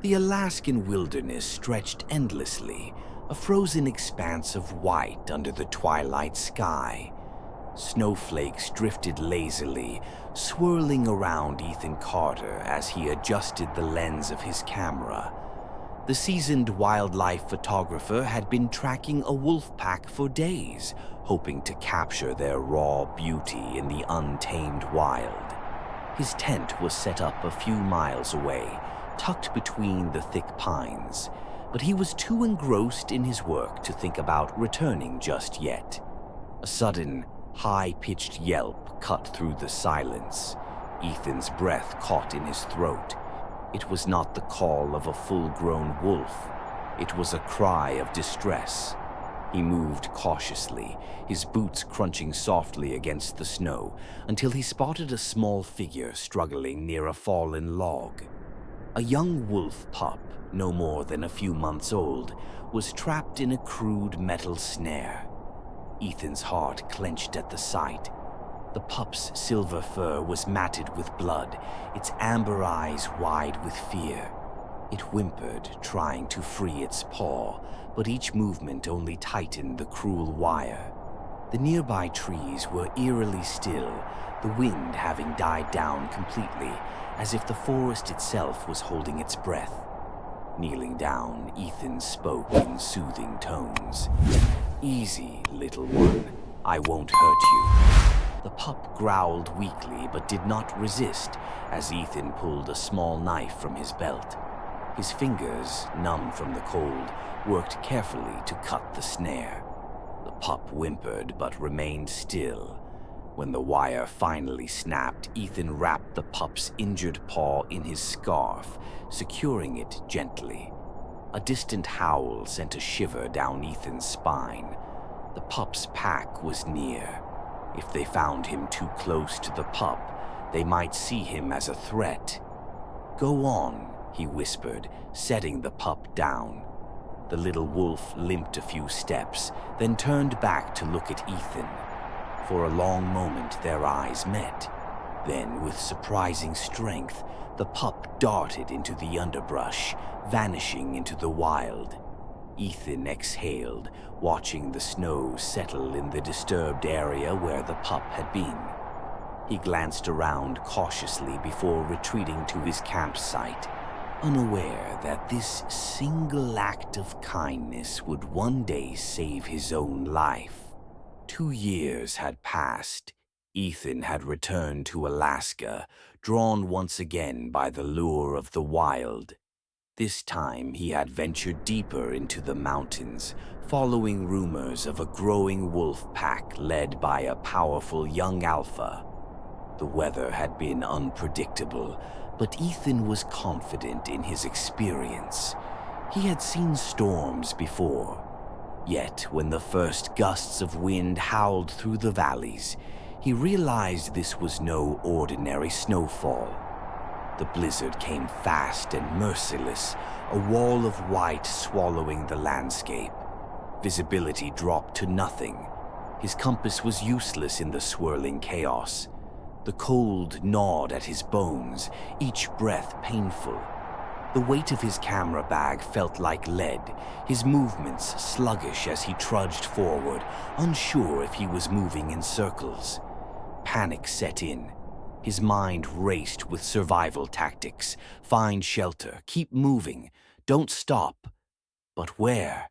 The Alaskan wilderness stretched endlessly, a frozen expanse of white under the twilight sky. Snowflakes drifted lazily, swirling around Ethan Carter as he adjusted the lens of his camera. The seasoned wildlife photographer had been tracking a wolf pack for days, hoping to capture their raw beauty in the untamed wild. His tent was set up a few miles away, tucked between the thick pines, but he was too engrossed in his work to think about returning just yet. A sudden, high-pitched yelp cut through the silence. Ethan's breath caught in his throat. It was not the call of a full-grown wolf. It was a cry of distress. He moved cautiously, his boots crunching softly against the snow, until he spotted a small figure struggling near a fallen log. A young wolf pup, no more than a few months old, was trapped in a crude metal snare. Ethan's heart clenched at the sight. The pup's silver fur was matted with blood, its amber eyes wide with fear. It whimpered, trying to free its paw, but each movement only tightened the cruel wire. The nearby trees were eerily still, the wind having died down completely, as if the forest itself was holding its breath. Kneeling down, Ethan spoke in soothing tones. "Easy, little one. I won't hurt you." The pup growled weakly but did not resist as Ethan pulled a small knife from his belt. His fingers, numb from the cold, worked carefully to cut the snare. The pup whimpered but remained still. When the wire finally snapped, Ethan wrapped the pup's injured paw in his scarf, securing it gently. A distant howl sent a shiver down Ethan's spine. The pup's pack was near. If they found him too close to the pup, they might see him as a threat. "Go on," he whispered, setting the pup down. The little wolf limped a few steps, then turned back to look at Ethan. For a long moment their eyes met. Then, with surprising strength, the pup darted into the underbrush, vanishing into the wild. Ethan exhaled, watching the snow settle in the disturbed area where the pup had been. He glanced around cautiously before retreating to his campsite, unaware that this single act of kindness would one day save his own life. 2 years had passed. Ethan had returned to Alaska, drawn once again by the lure of the wild. This time he had ventured deeper into the mountains, following rumors of a growing wolf pack led by a powerful young alpha. The weather had been unpredictable, but Ethan was confident in his experience. He had seen storms before. Yet, when the first gusts of wind howled through the valleys, he realized this was no ordinary snowfall. The blizzard came fast and merciless, a wall of white swallowing the landscape. Visibility dropped to nothing. His compass was useless in the swirling chaos. The cold gnawed at his bones, each breath painful. The weight of his camera bag felt like lead, his movements sluggish as he trudged forward, unsure if he was moving in circles. Panic set in. His mind raced with survival tactics. Find shelter, keep moving, don't stop. But where?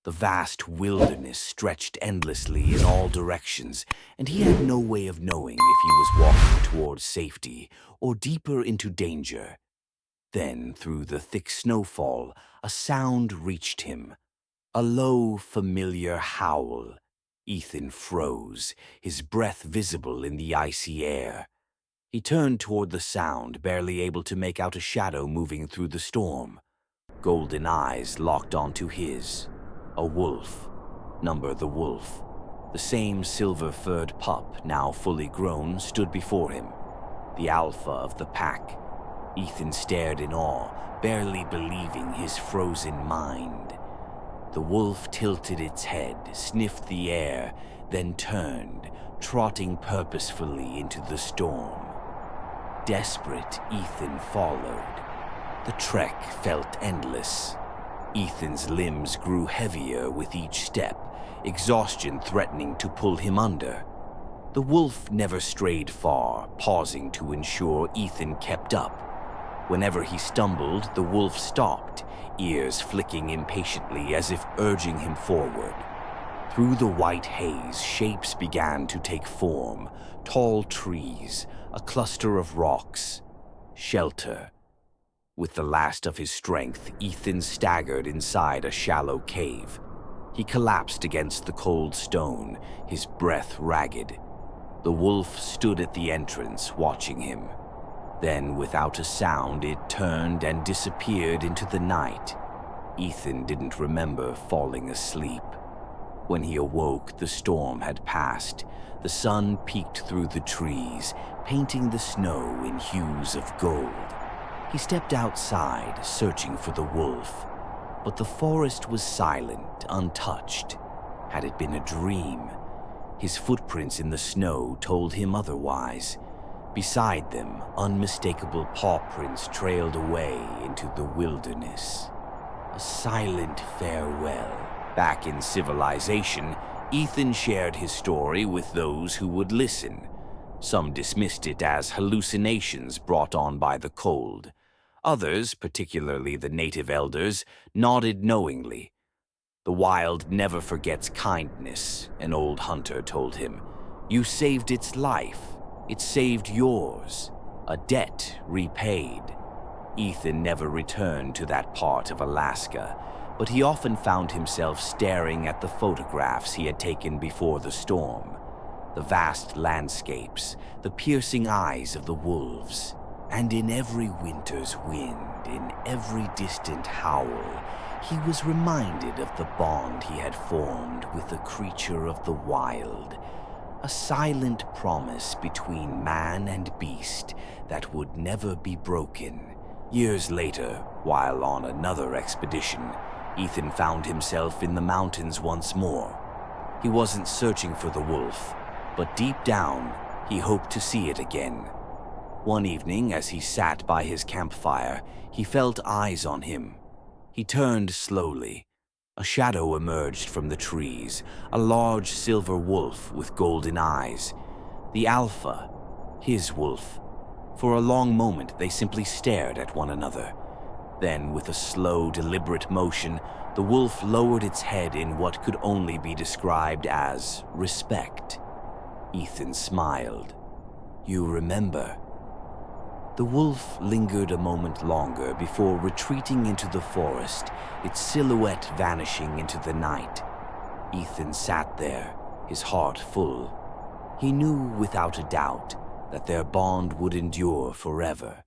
The vast wilderness stretched endlessly in all directions, and he had no way of knowing if he was walking towards safety or deeper into danger. Then, through the thick snowfall, a sound reached him. A low, familiar howl. Ethan froze, his breath visible in the icy air. He turned toward the sound, barely able to make out a shadow moving through the storm. Golden eyes locked onto his. A wolf. Number the wolf. The same silver-furred pup, now fully grown, stood before him. The alpha of the pack. Ethan stared in awe, barely believing his frozen mind. The wolf tilted its head, sniffed the air, then turned, trotting purposefully into the storm. Desperate, Ethan followed. The trek felt endless. Ethan's limbs grew heavier with each step, exhaustion threatening to pull him under. The wolf never strayed far, pausing to ensure Ethan kept up. Whenever he stumbled, the wolf stopped, ears flicking impatiently as if urging him forward. Through the white haze, shapes began to take form: tall trees, a cluster of rocks, shelter. With the last of his strength, Ethan staggered inside a shallow cave. He collapsed against the cold stone, his breath ragged. The wolf stood at the entrance, watching him. Then, without a sound, it turned and disappeared into the night. Ethan didn't remember falling asleep. When he awoke, the storm had passed. The sun peeked through the trees, painting the snow in hues of gold. He stepped outside, searching for the wolf. But the forest was silent, untouched. Had it been a dream? His footprints in the snow told him otherwise. Beside them, unmistakable paw prints trailed away into the wilderness. A silent farewell. Back in civilization, Ethan shared his story with those who would listen. Some dismissed it as hallucinations brought on by the cold. Others, particularly the native elders, nodded knowingly. The wild never forgets kindness, an old hunter told him. You saved its life. It saved yours. A debt repaid. Ethan never returned to that part of Alaska, but he often found himself staring at the photographs he had taken before the storm. The vast landscapes, the piercing eyes of the wolves, and in every winter's wind, in every distant howl, he was reminded of the bond he had formed with the creature of the wild. A silent promise between man and beast that would never be broken. Years later, while on another expedition, Ethan found himself in the mountains once more. He wasn't searching for the wolf, but deep down, he hoped to see it again. One evening, as he sat by his campfire, he felt eyes on him. He turned slowly. A shadow emerged from the trees, a large silver wolf with golden eyes. The alpha, his wolf. For a long moment, they simply stared at one another. Then, with a slow, deliberate motion, the wolf lowered its head in what could only be described as respect. Ethan smiled. You remember? The wolf lingered a moment longer before retreating into the forest, its silhouette vanishing into the night. Ethan sat there, his heart full. He knew without a doubt that their bond would endure forever.